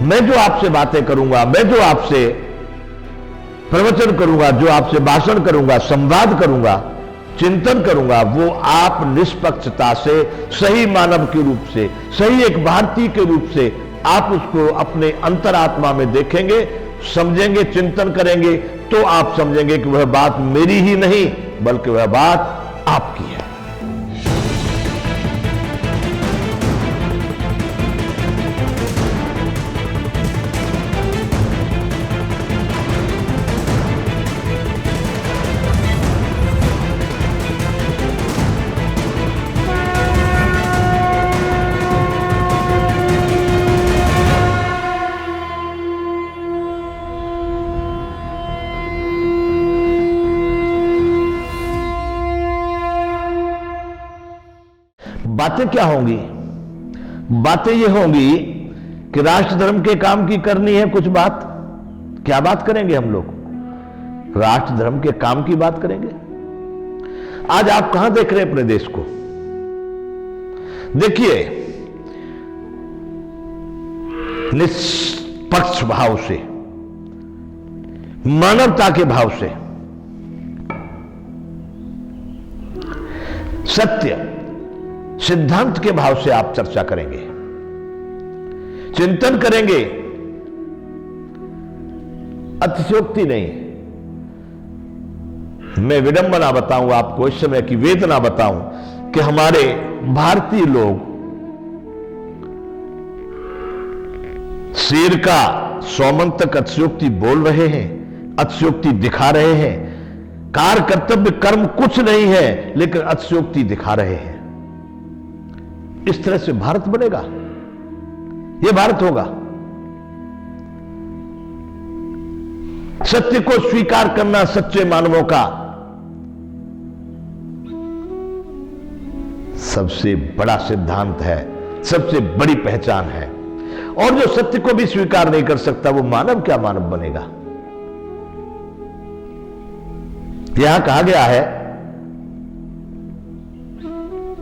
मैं जो आपसे बातें करूंगा, मैं जो आपसे प्रवचन करूंगा, जो आपसे भाषण करूंगा, संवाद करूंगा, चिंतन करूंगा, वो आप निष्पक्षता से, सही मानव के रूप से, सही एक भारतीय के रूप से आप उसको अपने अंतरात्मा में देखेंगे, समझेंगे, चिंतन करेंगे, तो आप समझेंगे कि वह बात मेरी ही नहीं बल्कि वह बात आपकी है। बातें क्या होंगी? बातें ये होंगी कि राष्ट्र धर्म के काम की करनी है कुछ बात। क्या बात करेंगे हम लोग? राष्ट्र धर्म के काम की बात करेंगे। आज आप कहां देख रहे हैं अपने देश को? देखिए, निष्पक्ष भाव से, मानवता के भाव से, सत्य सिद्धांत के भाव से आप चर्चा करेंगे, चिंतन करेंगे, अतिशयोक्ति नहीं। मैं विडंबना बताऊं आपको, इस समय की वेदना बताऊं कि हमारे भारतीय लोग शेर का 100 मन तक अतिशयोक्ति बोल रहे हैं, अतिशयोक्ति दिखा रहे हैं, कार्य कर्तव्य कर्म कुछ नहीं है लेकिन अतिशयोक्ति दिखा रहे हैं। इस तरह से भारत बनेगा? यह भारत होगा? सत्य को स्वीकार करना सच्चे मानवों का सबसे बड़ा सिद्धांत है, सबसे बड़ी पहचान है। और जो सत्य को भी स्वीकार नहीं कर सकता वो मानव क्या मानव बनेगा? यहां कहा गया है,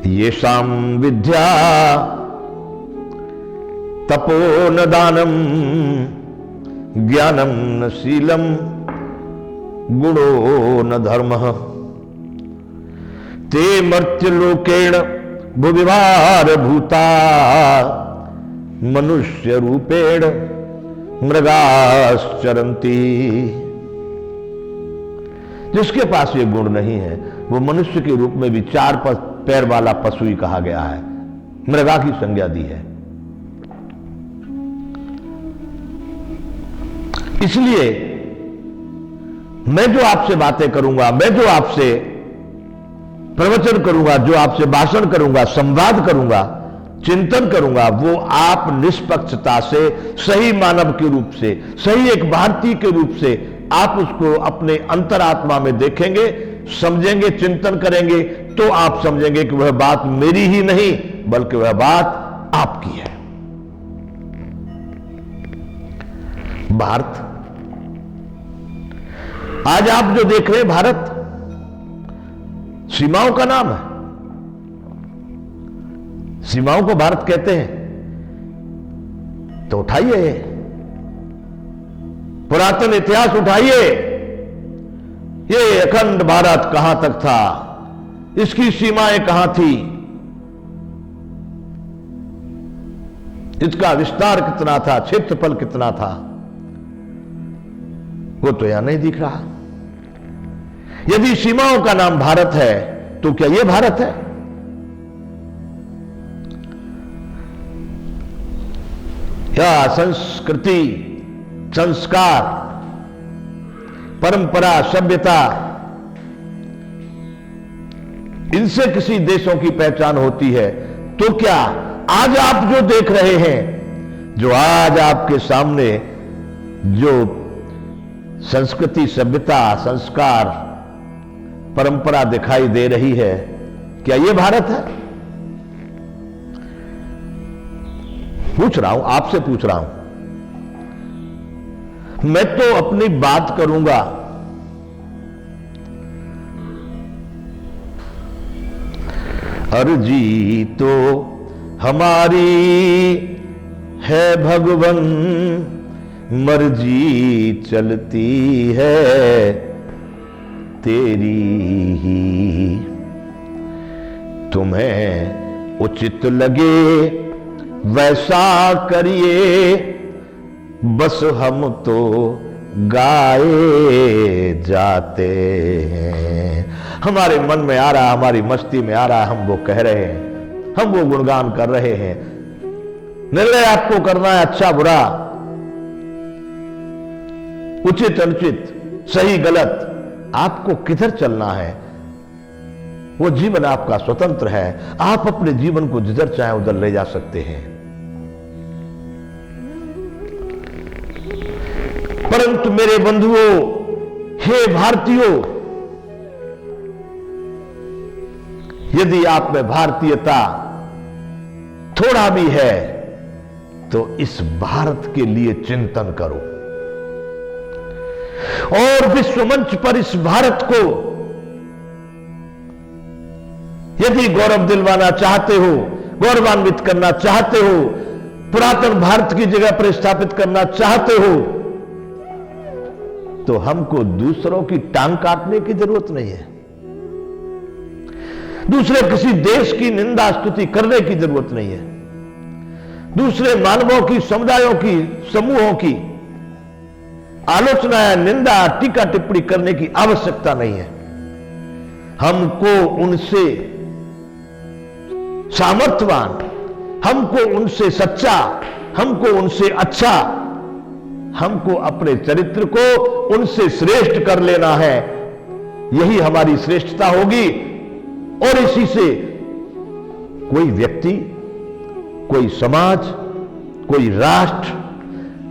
येषां विद्या तपो न दानम ज्ञानम न शीलम गुणो न धर्मः ते मर्त्यलोकेण भुविभार भूता मनुष्य रूपेण मृगाश्चरन्ति। जिसके पास ये गुण नहीं है वो मनुष्य के रूप में भी 4 पैर वाला पशु ही कहा गया है, मृगा की संज्ञा दी है। इसलिए मैं जो आपसे बातें करूंगा, मैं जो आपसे प्रवचन करूंगा, जो आपसे भाषण करूंगा, संवाद करूंगा, चिंतन करूंगा, वो आप निष्पक्षता से, सही मानव के रूप से, सही एक भारतीय के रूप से आप उसको अपने अंतरात्मा में देखेंगे, समझेंगे, चिंतन करेंगे, तो आप समझेंगे कि वह बात मेरी ही नहीं बल्कि वह बात आपकी है। भारत, आज आप जो देख रहे हैं भारत, सीमाओं का नाम है। सीमाओं को भारत कहते हैं तो उठाइए, पुरातन इतिहास उठाइए। ये अखंड भारत कहां तक था, इसकी सीमाएं कहां थी, इसका विस्तार कितना था, क्षेत्रफल कितना था, वो तो यहां नहीं दिख रहा। यदि सीमाओं का नाम भारत है तो क्या यह भारत है? क्या संस्कृति, संस्कार, परंपरा, सभ्यता, इनसे किसी देशों की पहचान होती है? तो क्या आज आप जो देख रहे हैं, जो आज आपके सामने जो संस्कृति, सभ्यता, संस्कार, परंपरा दिखाई दे रही है, क्या यह भारत है? पूछ रहा हूं, आपसे पूछ रहा हूं। मैं तो अपनी बात करूंगा, अर्जी तो हमारी है भगवन मर्जी चलती है तेरी ही। तुम्हें उचित लगे वैसा करिए, बस हम तो गाए जाते हैं। हमारे मन में आ रहा, हमारी मस्ती में आ रहा, हम वो कह रहे हैं, हम वो गुणगान कर रहे हैं। निर्णय आपको करना है, अच्छा बुरा, उचित अनुचित, सही गलत, आपको किधर चलना है। वो जीवन आपका स्वतंत्र है, आप अपने जीवन को जिधर चाहे उधर ले जा सकते हैं। परंतु मेरे बंधुओं, हे भारतीयों, यदि आप में भारतीयता थोड़ा भी है तो इस भारत के लिए चिंतन करो और विश्व मंच पर इस भारत को यदि गौरव दिलवाना चाहते हो, गौरवान्वित करना चाहते हो, पुरातन भारत की जगह पर स्थापित करना चाहते हो, तो हमको दूसरों की टांग काटने की जरूरत नहीं है, दूसरे किसी देश की निंदा स्तुति करने की जरूरत नहीं है, दूसरे मानवों की, समुदायों की, समूहों की आलोचना या निंदा, टीका टिप्पणी करने की आवश्यकता नहीं है। हमको उनसे सामर्थ्यवान, हमको उनसे सच्चा, हमको उनसे अच्छा, हमको अपने चरित्र को उनसे श्रेष्ठ कर लेना है। यही हमारी श्रेष्ठता होगी और इसी से कोई व्यक्ति, कोई समाज, कोई राष्ट्र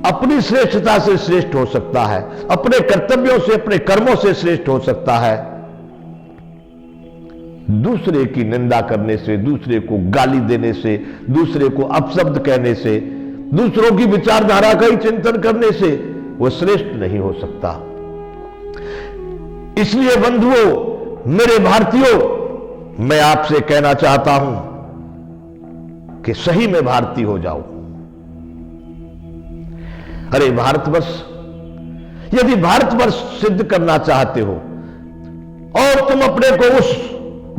अपनी श्रेष्ठता से श्रेष्ठ हो सकता है, अपने कर्तव्यों से, अपने कर्मों से श्रेष्ठ हो सकता है। दूसरे की निंदा करने से, दूसरे को गाली देने से, दूसरे को अपशब्द कहने से, दूसरों की विचारधारा का ही चिंतन करने से वो श्रेष्ठ नहीं हो सकता। इसलिए बंधुओं, मेरे भारतीयों, मैं आपसे कहना चाहता हूं कि सही में भारतीय हो जाओ। अरे भारतवर्ष, यदि भारतवर्ष सिद्ध करना चाहते हो और तुम अपने को उस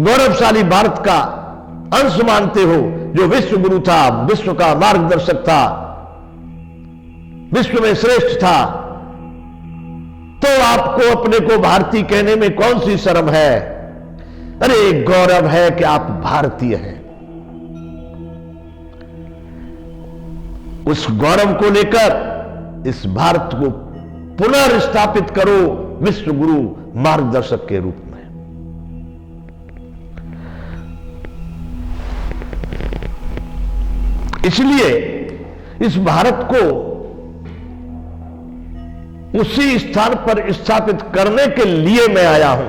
गौरवशाली भारत का अंश मानते हो जो विश्व गुरु था, विश्व का मार्गदर्शक था, विश्व में श्रेष्ठ था, तो आपको अपने को भारतीय कहने में कौन सी शर्म है। अरे गौरव है कि आप भारतीय हैं। उस गौरव को लेकर इस भारत को पुनः स्थापित करो विश्व गुरु मार्गदर्शक के रूप में। इसलिए इस भारत को उसी स्थान पर स्थापित करने के लिए मैं आया हूं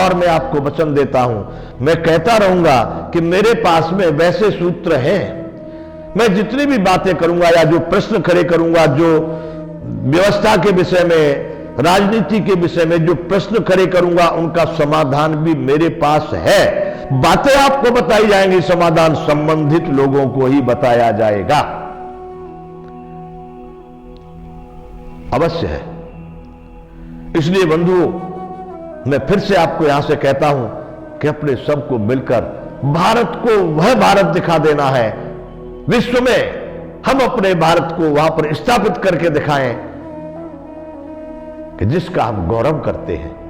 और मैं आपको वचन देता हूं, मैं कहता रहूंगा कि मेरे पास में वैसे सूत्र हैं। मैं जितनी भी बातें करूंगा या जो प्रश्न खड़े करूंगा, जो व्यवस्था के विषय में, राजनीति के विषय में जो प्रश्न खड़े करूंगा, उनका समाधान भी मेरे पास है। बातें आपको बताई जाएंगी, समाधान संबंधित लोगों को ही बताया जाएगा। अवश्य है। इसलिए बंधुओं, मैं फिर से आपको यहां से कहता हूं कि अपने सबको मिलकर भारत को वह भारत दिखा देना है विश्व में। हम अपने भारत को वहां पर स्थापित करके दिखाएं कि जिसका हम गौरव करते हैं।